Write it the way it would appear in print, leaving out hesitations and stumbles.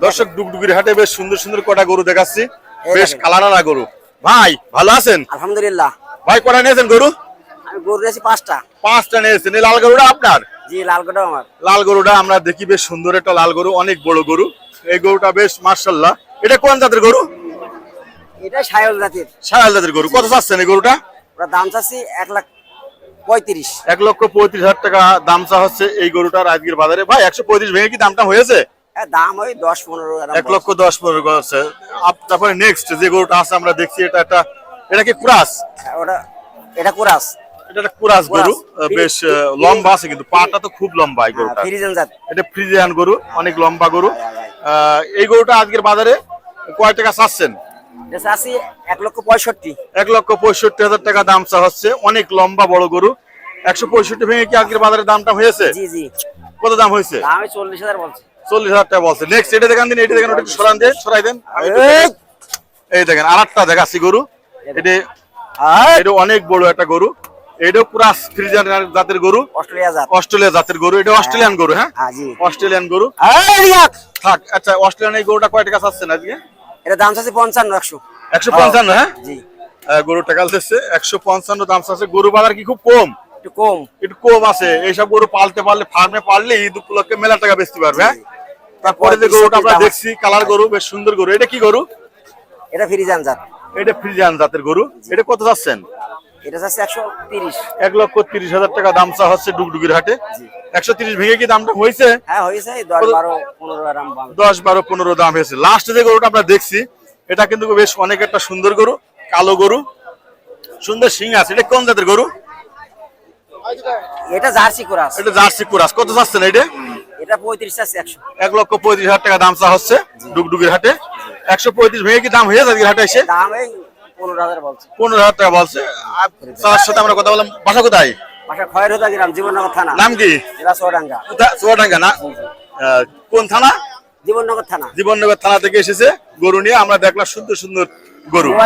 দর্শক ডুগডুগির হাটে বেশ সুন্দর সুন্দর কটা গরু দেখাচ্ছি, বেশ কালারালা গরু। ভাই ভালো আছেন? আলহামদুলিল্লাহ। ভাই কটা নিয়েছেন গরু? আমি গরু নিয়েছি 5টা। 5টা নিয়েছেন। এই লাল গরুটা আপনার? জি, লাল গরুটা আমার। লাল গরুটা আমরা দেখি বেশ সুন্দর একটা লাল গরু, অনেক বড় গরু। এই গরুটা বেশ মাশাআল্লাহ। এটা কোন জাতের গরু? এটা শায়ল জাতের। শায়াল জাতের গরু। কত চাচ্ছেন এই গরুটা? ওটা দাম চাচ্ছি 1,35,000। 1,35,000 টাকা দাম চা হচ্ছে এই গরুটার আজকের বাজারে। ভাই 135 ভেঙে কি দামটা হয়েছে? হ্যাঁ, দাম ওই 10-15 এরকম। 1,10,15 করছে। তারপরে নেক্সট যে গরুটা আছে আমরা দেখছি, এটা কি ক্রাস? এটা কুরাস। এটা একটা ক্রাস গরু, বেশ লম্বা আছে কিন্তু পাটা তো খুব লম্বা এই গরুটা। ফ্রিজিয়ান জাত। এটা ফ্রিজিয়ান গরু, অনেক লম্বা গরু। এই গরুটা আজকের বাজারে কয় টাকা চাচ্ছেন? এটা চাচ্ছি 1,65,000। 1,65,000 টাকা দাম চা হচ্ছে, অনেক লম্বা বড় গরু। 165 ভেঙে কি আজকের বাজারে দামটা হয়েছে? জি জি। কত দাম হয়েছে? দাম 40,000 বলছে। 40,000 টাকা বলছে। নেক্সট এটা দেখান দিন, এটা দেখেন, ওটা একটু সরাই দেন। এই দেখেন আরেকটা দেখাচ্ছি গরু। এটা অনেক বড় একটা গরু। এটাও পুরা ফ্রিজিয়ান জাতের গরু, অস্ট্রেলিয়া জাতের গরু। এটা অস্ট্রেলিয়ান গরু। হ্যাঁ অস্ট্রেলিয়ান গরু। থাক, আচ্ছা অস্ট্রেলিয়ান এই গরুটা কয় টাকা চাচ্ছেন আজকে? এটা দাম চাচ্ছি 55-100। 155? হ্যাঁ জি। গরু টাকা দিচ্ছে 155 দাম চাচ্ছে। গরু বাজার কি খুব কম? একটু কম আছে। এইসব গরু পালতে পারলে, ফার্মে পারলে ঈদ উপলক্ষে মেলা টাকা বেচতে পারবে। হ্যাঁ, তারপরে যে গরুটা আমরা দেখছি কালার গরু, বেশ সুন্দর গরু। এটা কি গরু? এটা ফ্রিজিয়ান জাত। এটা ফ্রিজিয়ান জাতের গরু। এটা কত যাচ্ছেন? এটা চাচ্ছি 130। 1,30,000 টাকা দাম চা হচ্ছে ডুগডুগির হাটে। 130 ভেঙে কি দামটা হয়েছে? হ্যাঁ হয়েছে, 10-12-15 এরকম দাম। 10-12-15 দাম হয়েছে। লাস্টে যে গরুটা আমরা দেখছি এটা কিন্তু বেশ অনেক একটা সুন্দর গরু, কালো গরু, সুন্দর শিং আছে। এটা কোন জাতের গরু? এটা জার্সি ক্রস। এটা জার্সি ক্রস। কত চাচ্ছেন এটা? এটা 35 চাচ্ছি 100। 1,35,000 টাকা দাম চা হচ্ছে ডুগডুগির হাটে। 135 ভেঙে কি দাম হয়েছে আজকের হাটে এসে? দাম এই 15,000 বলছে। 15,000 টাকা বলছে। তার সাথে আমরা কথা বললাম। বাসা কোথায়? বাসা খয়রুদা গ্রাম, জীবননগর থানা। নাম কি? জেলা চুয়াডাঙ্গা। চুয়াডাঙ্গা না? কোন থানা? জীবননগর থানা। জীবননগর থানা থেকে এসেছে গরু নিয়ে। আমরা দেখলাম সুন্দর সুন্দর গরু।